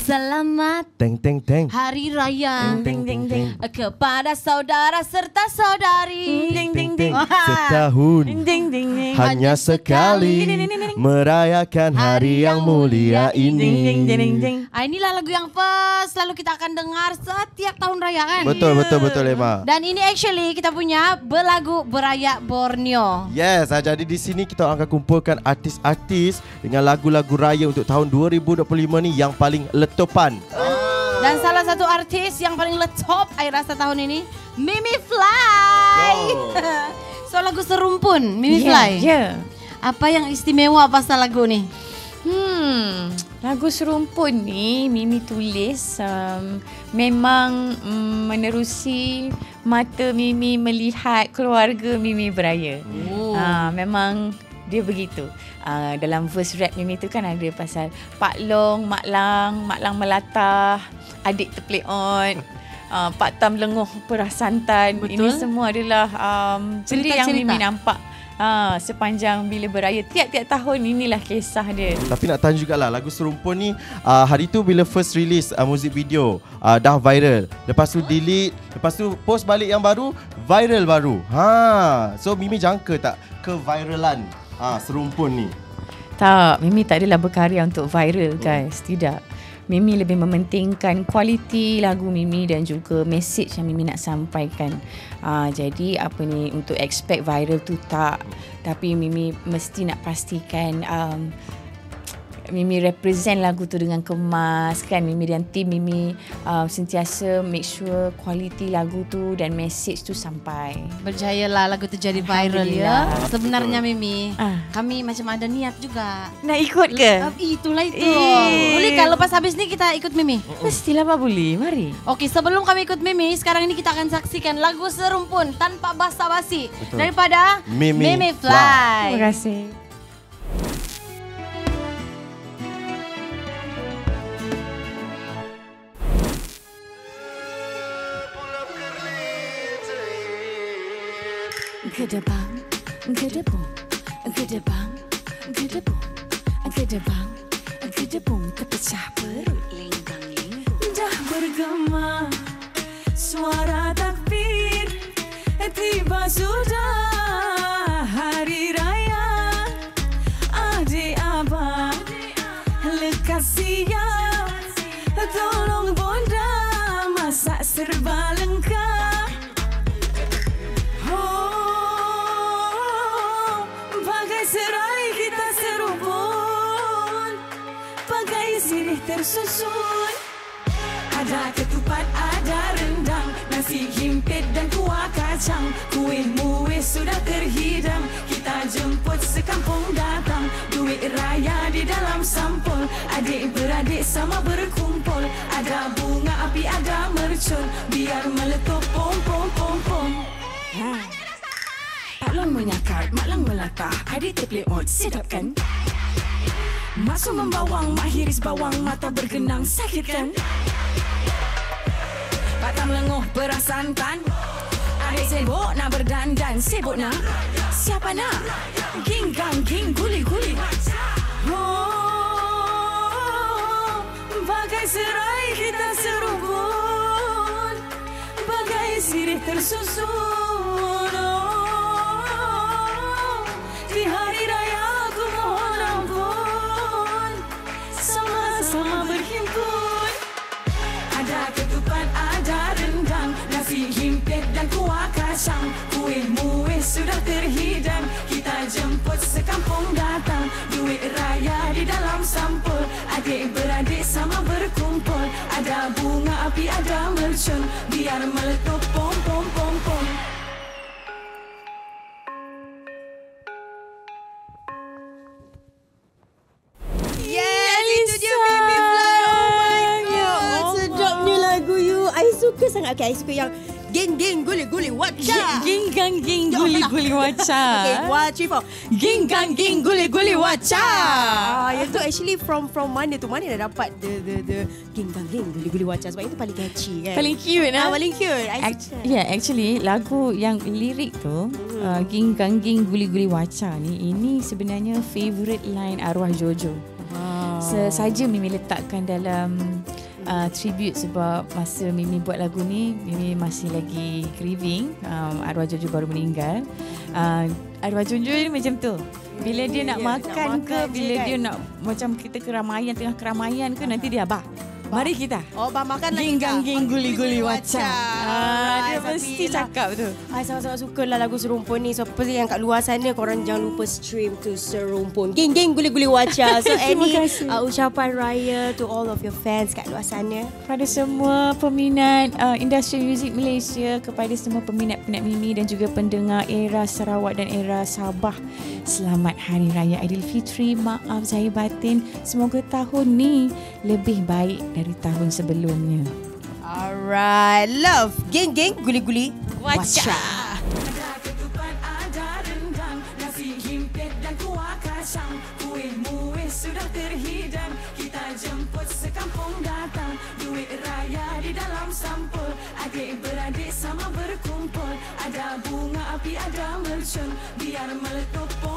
Selamat Teng teng teng. Hari Raya Teng teng teng. kepada saudara serta saudari. Teng teng teng. Setahun hanya sekali merayakan hari yang mulia ini. Inilah lagu yang first selalu kita akan dengar setiap tahun raya kan. Betul Emma. Dan ini actually kita punya berlagu Beraya Borneo. Yes, jadi di sini kita akan kumpulkan artis-artis dengan lagu-lagu raya untuk tahun 2025 ni yang paling letupan. Dan salah satu artis yang paling letop saya rasa tahun ini, Mimi Fly. So lagu Serumpun, Mimi Fly. Apa yang istimewa pasal lagu ni? Lagu Serumpun ni Mimi tulis memang menerusi mata Mimi melihat keluarga Mimi beraya. Memang dia begitu. Dalam verse rap Mimi tu kan ada pasal Pak Long, Mak Lang melatah, adik terplay on, Pak Tam lenguh perah santan. Betul. Ini semua adalah benda yang Mimi nampak sepanjang bila beraya. Tiap-tiap tahun inilah kisah dia. Tapi nak tanya jugalah, lagu Serumpun ni hari tu bila first release muzik video dah viral. Lepas tu delete, lepas tu post balik yang baru, viral baru. So Mimi jangka tak keviralan Serumpun ni? Tak, Mimi tak adalah berkarya untuk viral guys. Tidak. Mimi lebih mementingkan kualiti lagu Mimi dan juga message yang Mimi nak sampaikan. Jadi apa ni, untuk expect viral tu tak. Tapi Mimi mesti nak pastikan Mimi represent lagu tu dengan kemas kan. Mimi dan tim Mimi sentiasa make sure kualiti lagu tu dan message tu sampai. Berjayalah lagu tu jadi viral ya. Sebenarnya Mimi, kami macam ada niat juga. Nak ikut ke? Itulah itu. Boleh kalau lepas habis ni kita ikut Mimi? Mestilah Pak boleh, mari. Okey, sebelum kami ikut Mimi, sekarang ini kita akan saksikan lagu Serumpun tanpa basa-basi daripada Mimi Fly. Terima kasih. Gedebang, gedebung, gedebang, gedebung, gedebang, gedebung, terpecah perut lingkang-lingkung. Dah bergema suara takbir, tiba sudah hari raya. Adik abang lekas siap, tolong bonda masak serba lengkap. Serai kita serumpun, bagai sirih tersusun. Ada ketupat, ada rendang, nasi himpit dan kuah kacang. Kuih muih sudah terhidang, kita jemput sekampung datang. Duit raya di dalam sampul, adik beradik sama berkumpul. Ada bunga api, ada mercun, biar meletup pom pom pom pom. Pak Long menyakar, Mak Lang melatah, adik terplay on, sedap kan? Masuk membawang, mak hiris bawang, mata bergenang, sakit kan? Pak Tam lenguh beras santan, adik sibuk nak berdandan, sibuk nak? Siapa nak? Ging gang ging guli guli. Bagai serai kita serumpun, bagai sirih tersusun. Di hari raya aku mohon ampun, sama-sama berhimpun. Ada ketupat, ada rendang, nasi himpit dan kuah kacang. Kuih muih sudah terhidang, kita jemput sekampung datang. Duit raya di dalam sampul, adik beradik sama berkumpul. Ada bunga api, ada mercun, biar meletup pom pom pom pom. Suka sangat. Okay, I suka yang geng-geng guli-guli wacha. Geng-geng guli-guli wacha. Okay, 1, 2, 3, 4. Geng-geng guli-guli wacha. Yang tu actually from mana tu? Mana dah dapat the geng-geng guli-guli wacha? Sebab itu paling catchy kan. Paling cute paling cute. Actually lagu yang lirik tu geng-geng guli-guli wacha ni, ini sebenarnya favorite line arwah Jojo. Sesaja Mimi letakkan dalam tribute sebab masa Mimi buat lagu ni, Mimi masih lagi grieving. Arwah Jojo baru meninggal. Arwah Jojo ni macam tu. Bila dia nak makan ke, bila dia nak macam kita keramaian, tengah keramaian ke, nanti dia abah, mari kita. Makan lagi. Ginggang guli-guli waca. Dia mesti cakap tu. Sangat-sangat suka lah lagu Serumpun ni. So pasti yang kat luar sana korang jangan lupa stream to Serumpun. Ging guli-guli waca. So any ucapan raya to all of your fans kat luar sana. Kepada semua peminat industri muzik Malaysia, kepada semua peminat-peminat Mimi dan juga pendengar era Sarawak dan era Sabah, selamat Hari Raya Aidilfitri. Maaf zahir batin. Semoga tahun ni lebih baik dari tahun sebelumnya. Alright, love. Geng guli-guli Waca. Ada ketupat, ada rendang, nasi himpit dan kuah kacang. Kuih-muih sudah terhidang, kita jemput sekampung datang. Duit raya di dalam sampul, adik-beradik sama berkumpul. Ada bunga api, ada mercun, biar meletup pom.